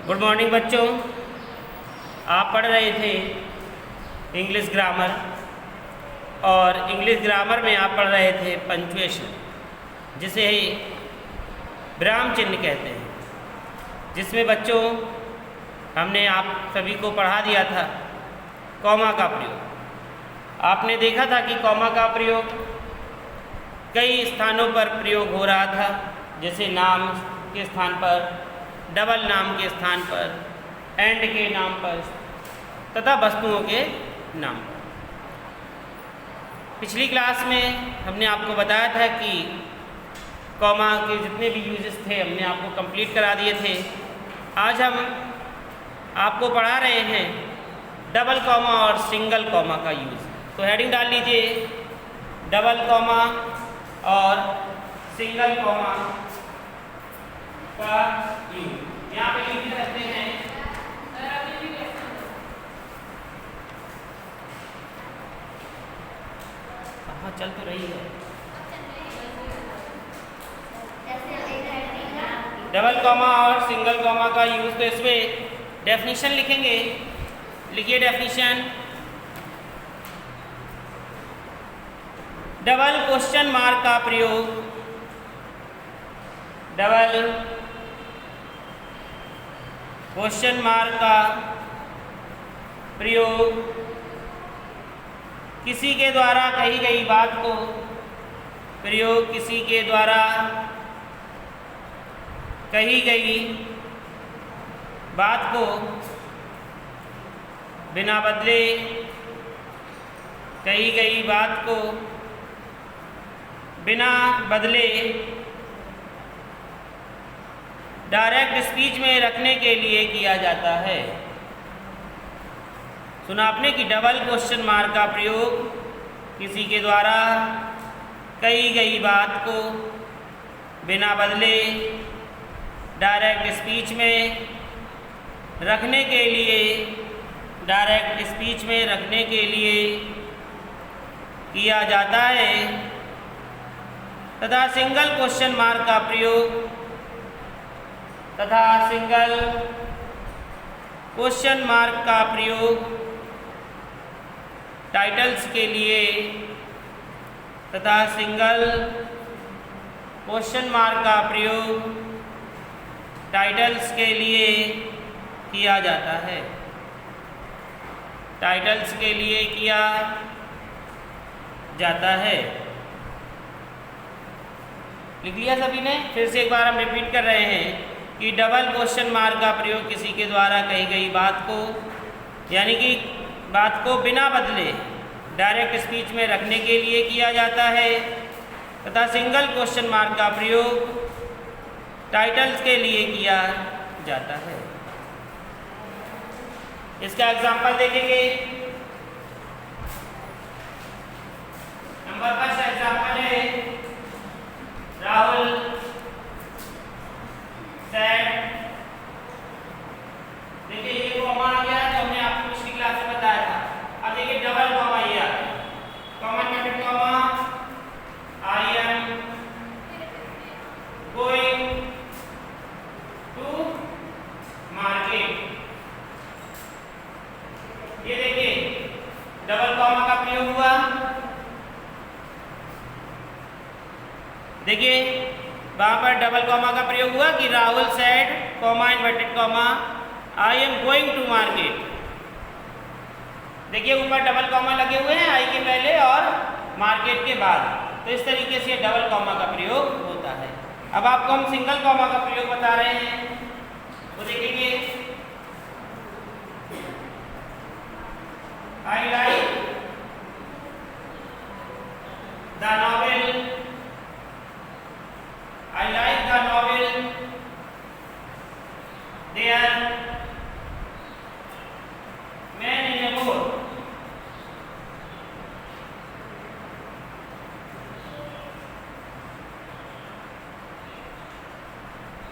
Good morning बच्चों। आप पढ़ रहे थे इंग्लिश ग्रामर और इंग्लिश ग्रामर में आप पढ़ रहे थे पंक्चुएशन, जिसे विराम चिन्ह कहते हैं, जिसमें बच्चों हमने आप सभी को पढ़ा दिया था कॉमा का प्रयोग। आपने देखा था कि कॉमा का प्रयोग कई स्थानों पर प्रयोग हो रहा था, जैसे नाम के स्थान पर, डबल नाम के स्थान पर, एंड के नाम पर तथा वस्तुओं के नाम पर। पिछली क्लास में हमने आपको बताया था कि कॉमा के जितने भी यूजेस थे हमने आपको कंप्लीट करा दिए थे। आज हम आपको पढ़ा रहे हैं डबल कॉमा और सिंगल कॉमा का यूज़। तो हेडिंग डाल लीजिए, डबल कॉमा और सिंगल कॉमा का यूज। यहाँ पे लिख सकते हैं हाँ चल तो रही है। डबल कॉमा और सिंगल कॉमा का यूज, तो इसमें डेफिनेशन लिखेंगे। लिखिए डेफिनेशन, डबल क्वेश्चन मार्क का प्रयोग, डबल क्वेश्चन मार्क का प्रयोग किसी के द्वारा कही गई बात को, प्रयोग किसी के द्वारा कही गई बात को बिना बदले, कही गई बात को बिना बदले डायरेक्ट स्पीच में रखने के लिए किया जाता है। सुना आपने कि डबल क्वेश्चन मार्क का प्रयोग किसी के द्वारा कही गई बात को बिना बदले डायरेक्ट स्पीच में रखने के लिए, डायरेक्ट स्पीच में रखने के लिए किया जाता है, तथा सिंगल क्वेश्चन मार्क का प्रयोग, तथा सिंगल क्वेश्चन मार्क का प्रयोग टाइटल्स के लिए, तथा सिंगल क्वेश्चन मार्क का प्रयोग टाइटल्स के लिए किया जाता है, टाइटल्स के लिए किया जाता है। लिख लिया सभी ने? फिर से एक बार हम रिपीट कर रहे हैं कि डबल क्वेश्चन मार्क का प्रयोग किसी के द्वारा कही गई बात को, यानी कि बात को बिना बदले डायरेक्ट स्पीच में रखने के लिए किया जाता है, तथा सिंगल क्वेश्चन मार्क का प्रयोग टाइटल्स के लिए किया जाता है। इसका एग्जाम्पल देखेंगे। नंबर फर्स्ट एग्जाम्पल है राहुल सेड। देखिए ये कॉमा आ गया जो हमने आपको पिछली क्लास में बताया था। अब देखिए डबल कॉमा ये आ गया, comma inverted comma, I am going to market. ये देखिए डबल कॉमा का प्रयोग हुआ। देखिए वहां पर डबल कॉमा का प्रयोग हुआ कि Rahul said comma inverted comma I am going to market. देखिए ऊपर डबल कॉमा लगे हुए हैं, आई के पहले और मार्केट के बाद। तो इस तरीके से डबल कॉमा का प्रयोग होता है। अब आपको हम सिंगल कॉमा का प्रयोग बता रहे हैं, वो देखेंगे। I like the novel, I like the novel. There man in a boat.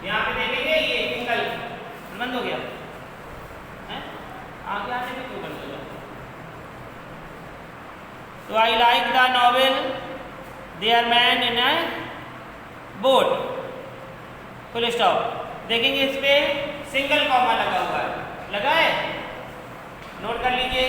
यहाँ पे देखेंगे ये सिंगल बंद हो गया है, आगे आने में क्यों बंद हो गया? तो I like the novel. There man in a boat. Full stop. देखेंगे इस पे सिंगल कॉमा लगा हुआ है, लगा है, नोट कर लीजिए।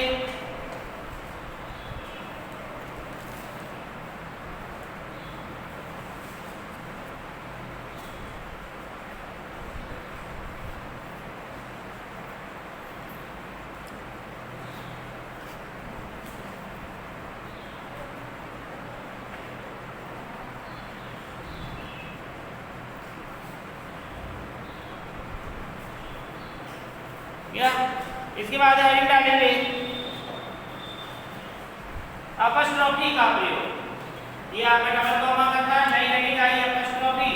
या इसके बाद हेडिंग डालेंगे अपस्ट्रोफी का प्रयोग। ये आपका डबल कॉमा का था, नई हेडिंग आई अपस्ट्रोफी।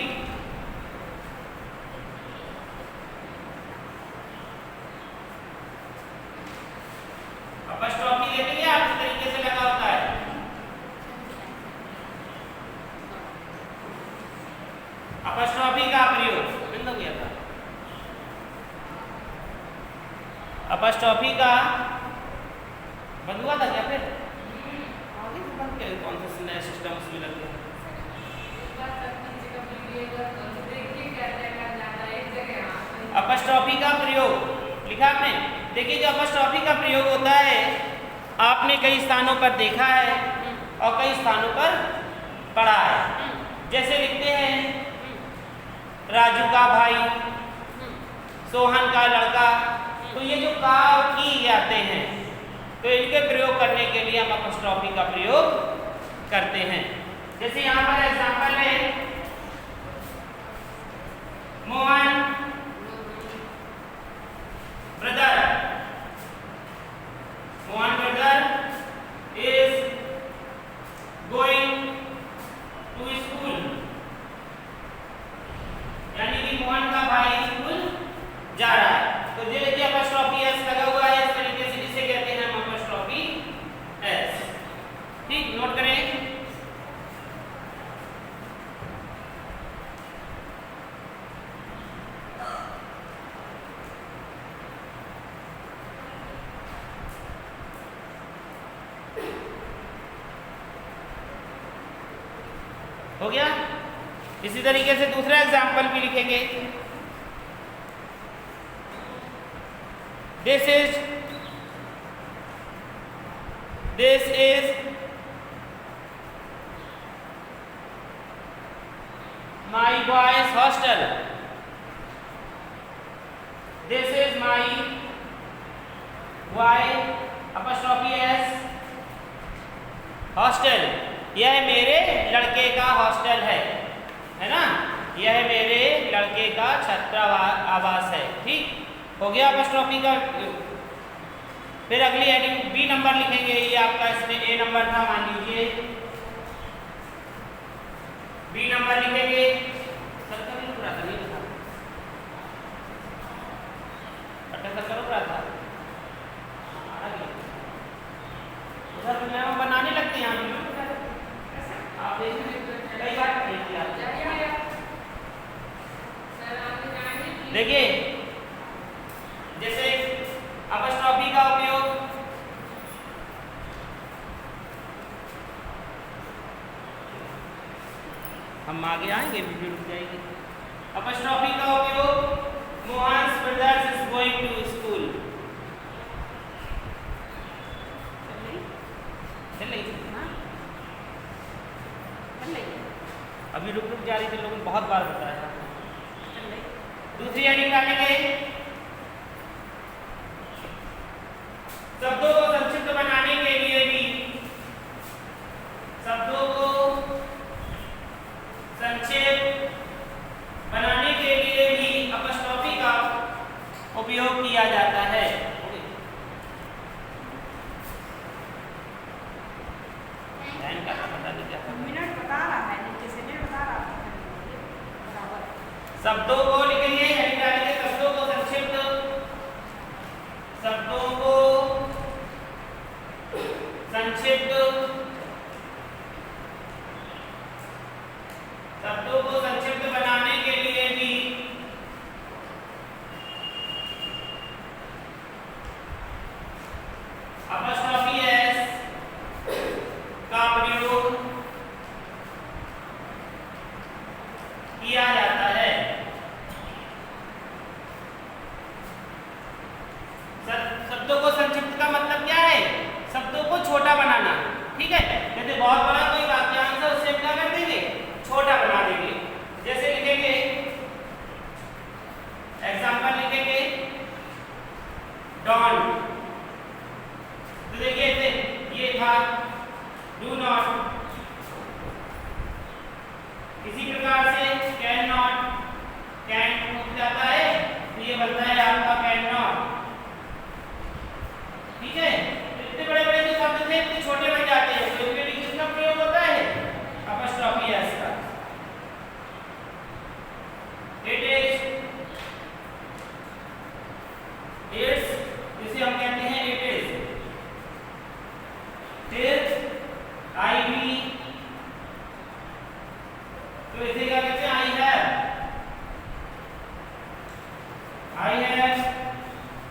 अपस्ट्रोफी देखेंगे आप इस तरीके से लगा होता है। अपस्ट्रोफी का प्रयोग बंद हो गया था। अपस्ट्रोफी का बंद हुआ था क्या? फिर आगे से बंद क्या, कौन सा नया सिस्टम उसमें लग गया? अपस्ट्रोफी का प्रयोग लिखा आपने। देखिए जो अपस्ट्रोफी का प्रयोग होता है आपने कई स्थानों पर देखा है और कई स्थानों पर पढ़ा है। जैसे लिखते हैं राजू का भाई, सोहन का लड़का, तो ये जो का और की आते हैं तो इनके प्रयोग करने के लिए हम अपस्ट्रोफी का प्रयोग करते हैं। जैसे यहाँ पर एग्जांपल है Mohan brother, Mohan brother is going to school, यानी कि मोहन का भाई स्कूल जा रहा है। तो देखिए अपस्ट्रोफी एस लगा हुआ है इस तरीके से, जिसे कहते हैं हम अपस्ट्रोफी एस। ठीक, नोट करें। हो गया। इसी तरीके से दूसरा एग्जांपल भी लिखेंगे। This is my boys hostel. This is my boy apostrophe s hostel. यह मेरे लड़के का हॉस्टल है ना, यह मेरे लड़के का छात्रावास है। ठीक हो गया अपस्ट्रोफी का। फिर अगली हेडिंग बी नंबर लिखेंगे। ये आपका इसमें ए नंबर था, मान लीजिए बी नंबर लिखेंगे। सर्कल पूरा था, नहीं था सर्कल पूरा था, उधर मैं बनाने लगते हैं आप कई बार देखिए। जैसे अपस्ट्रोफी का उपयोग हम आगे आएंगे, वीडियो रुक जाएगी। अपस्ट्रोफी का उपयोग Mohan brothers is going to school. अभी रुक जा रही थी, लोगों ने बहुत बार बताया। दूसरी हेडिंग डालेंगे शब्दों को संक्षिप्त बनाने के लिए भी, शब्दों को संक्षेप बनाने के लिए भी अपस्ट्रोफी का उपयोग किया जाता है। मिनट बता रहा है, नीचे से मिनट बता रहा है। शब्दों को लिखेंगे, हेडिंग डालेंगे शब्दों को संक्षिप्त, शब्दों को संक्षिप्त, शब्दों को संक्षिप्त बनाने के लिए भी अपस्ट्रोफी एस का प्रयोग किया जाता है। ठीक है। यदि बहुत बड़ा कोई वाक्यांश है उसे क्या कर देंगे, छोटा बना देंगे। जैसे लिखेंगे, एग्जाम्पल लिखेंगे डोंट, तो देखिए ये था डू नॉट। इसी प्रकार से कैन नॉट, कैन उठ जाता है तो ये बनता है आपका कैन नॉट, ठीक है। इतने बड़े बड़े जो शब्द थे इतने छोटे बन जाते हैं, तो इनके लिए किसका प्रयोग होता है, अपॉस्ट्रोफी एस का। इट इज, इट्स, इसे हम कहते हैं इट इज। फिर आई वी, तो इसे क्या कहते हैं, I have, I have,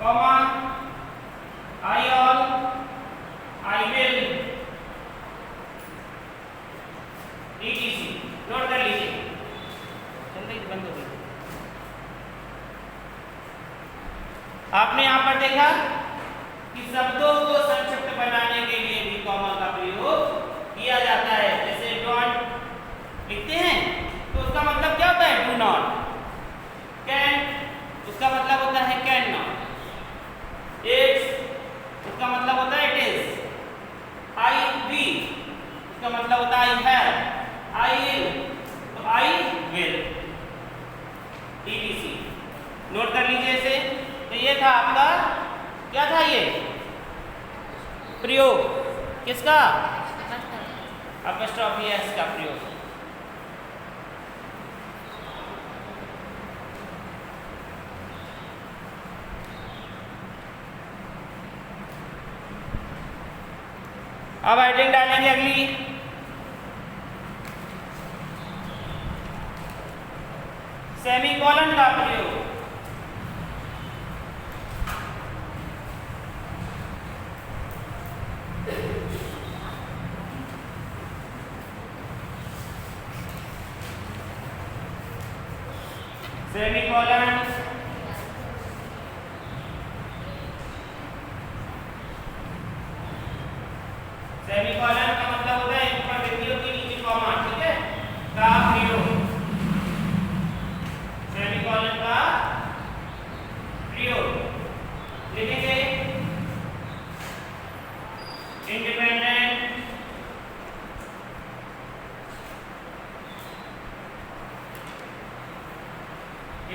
comma, I all, I will, etc। Note कर लीजिए, जल्दी बंद हो गई। आपने यहां पर देखा कि शब्दों को संक्षिप्त बनाने के लिए भी कॉमा का प्रयोग किया जाता है। जैसे डोंट लिखते हैं तो उसका मतलब क्या होता है, डू नॉट। कैन, उसका मतलब होता है कैन नॉट। इट्स, उसका मतलब होता है इट इज। आई वी, उसका मतलब होता है आई हैव। आई विल, तो आई विल, etc। नोट कर लीजिए इसे। तो ये था आपका, क्या था ये प्रयोग, किसका, अपॉस्ट्रोफी एस का प्रयोग। अब हेडिंग डालेंगे अगली, सेमीकोलन का प्रयोग। सेमीकोलन, सेमीकोलन का मतलब होता है ऊपर बिंदुओं के नीचे कॉमा, ठीक है, का प्रयोग। सेमीकोलन का प्रयोग लिखेंगे independent,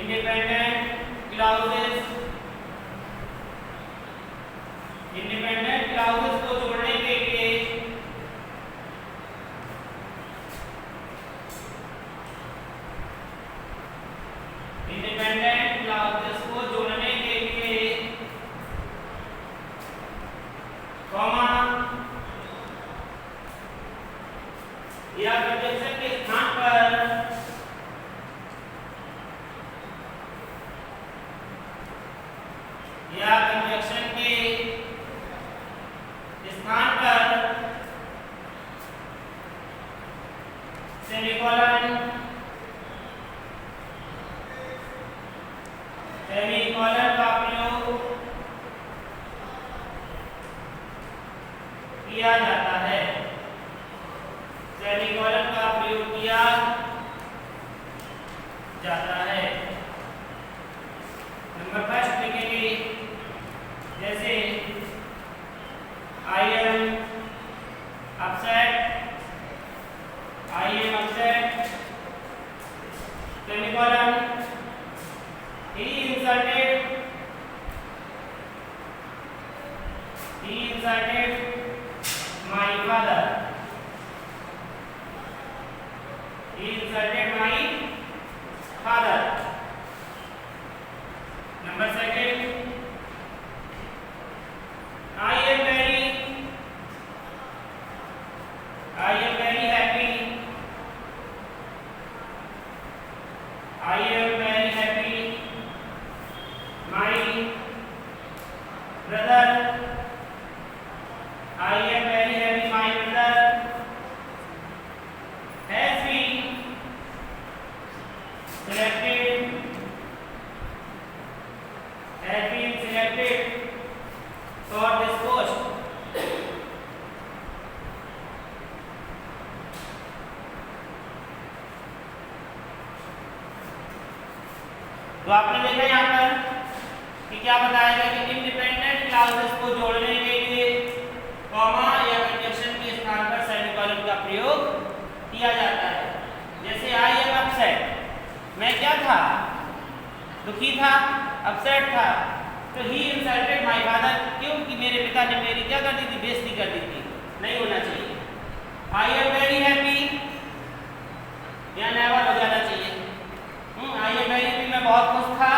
independent clauses, independent clauses को जोड़ने के लिए इंडिपेंडेंट क्लाउजेस को जोड़ने के लिए कॉमा या कंजंक्शन के स्थान पर या कंजंक्शन के स्थान पर सेमीकोलन, सेमीकोलन का प्रयोग किया जाता है। सेमीकोलन का प्रयोग किया जाता है। नंबर फर्स्ट लिखेंगे, जैसे I am upset, I am upset, semicolon, he insulted my father, he insulted my father। Number second, I am very happy, I am very happy, my brother, I am very happy, my brother has been selected, for this post। तो आपने देखा यहाँ पर कि क्या बताया गया कि इंडिपेंडेंट क्लाउजेस को जोड़ने के लिए कॉमा या कंजक्शन के स्थान पर सेमीकोलन का प्रयोग किया जाता है। जैसे आई एम अपसेट, मैं क्या था, दुखी था, अपसेट था, तो ही इंसल्टेड माय फादर, क्योंकि मेरे पिता ने मेरी क्या कर दी थी, बेइज्जती कर दी थी, नहीं होना चाहिए। आई एम वेरी हैप्पी, या नेवर हो जाना चाहिए। आई एम वेरी हैप्पी, मैं बहुत खुश था।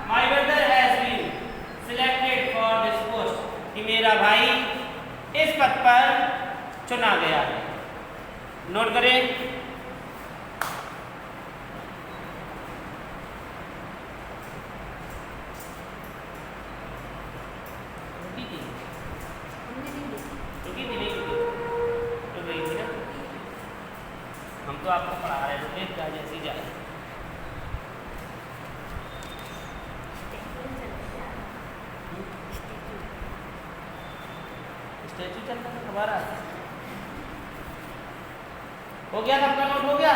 My brother has been selected for this post, कि मेरा भाई इस पद पर चुना गया है। नोट करें। हम तो आपको पढ़ा रहे थे, क्या जैसी जाए। स्टैचू चलता है, दोबारा हो गया, सबका नोट हो गया।